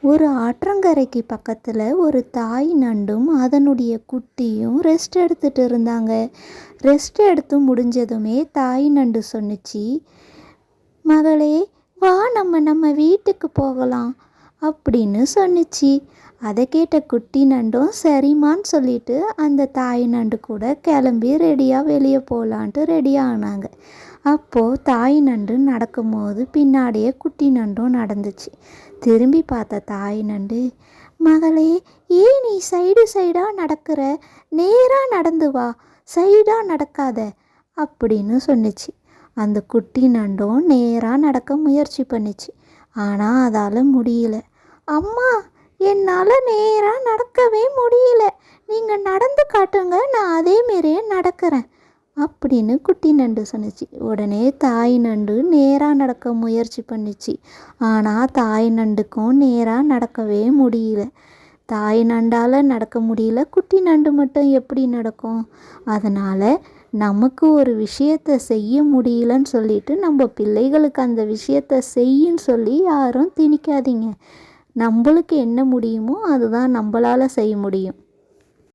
ஒரு ஆற்றங்கரைக்கு பக்கத்தில் ஒரு தாய் நண்டும் அதனுடைய குட்டியும் ரெஸ்ட் எடுத்துட்டு இருந்தாங்க. ரெஸ்ட் எடுத்து முடிஞ்சதுமே தாய் நண்டு சொன்னுச்சு, மகளே வா, நம்ம வீட்டுக்கு போகலாம் அப்படின்னு சொன்னுச்சு. அதை கேட்ட குட்டி நண்டும் சரிம்மான்னு சொல்லிட்டு அந்த தாய் நண்டு கூட கிளம்பி ரெடியாக வெளியே போகலான்ட்டு ரெடி ஆனாங்க. அப்போது தாய் நண்டு நடக்கும்போது பின்னாடியே குட்டி நண்டும் நடந்துச்சு. திரும்பி பார்த்த தாய் நண்டு, மகளே ஏன் நீ சைடாக நடக்கிற, நேராக நடந்து வா, சைடாக நடக்காத அப்படின்னு சொன்னிச்சு. அந்த குட்டி நண்டும் நேராக நடக்க முயற்சி பண்ணிச்சு. ஆனால் அதால் முடியல. அம்மா, என்னால் நேராக நடக்கவே முடியல, நீங்கள் நடந்து காட்டுங்க, நான் அதே மாரியே நடக்கிறேன் அப்படின்னு குட்டி நண்டு சொன்னிச்சு. உடனே தாய் நண்டு நேராக நடக்க முயற்சி பண்ணிச்சு. ஆனால் தாய் நண்டுக்கும் நேராக நடக்கவே முடியல. தாய் நண்டால் நடக்க முடியல, குட்டி நண்டு மட்டும் எப்படி நடக்கும்? அதனால் நமக்கு ஒரு விஷயத்தை செய்ய முடியலன்னு சொல்லிட்டு நம்ம பிள்ளைகளுக்கு அந்த விஷயத்தை செய்யுன்னு சொல்லி யாரும் திணிக்காதீங்க. நம்மளுக்கு என்ன முடியுமோ அதுதான் நம்மளால் செய்ய முடியும்.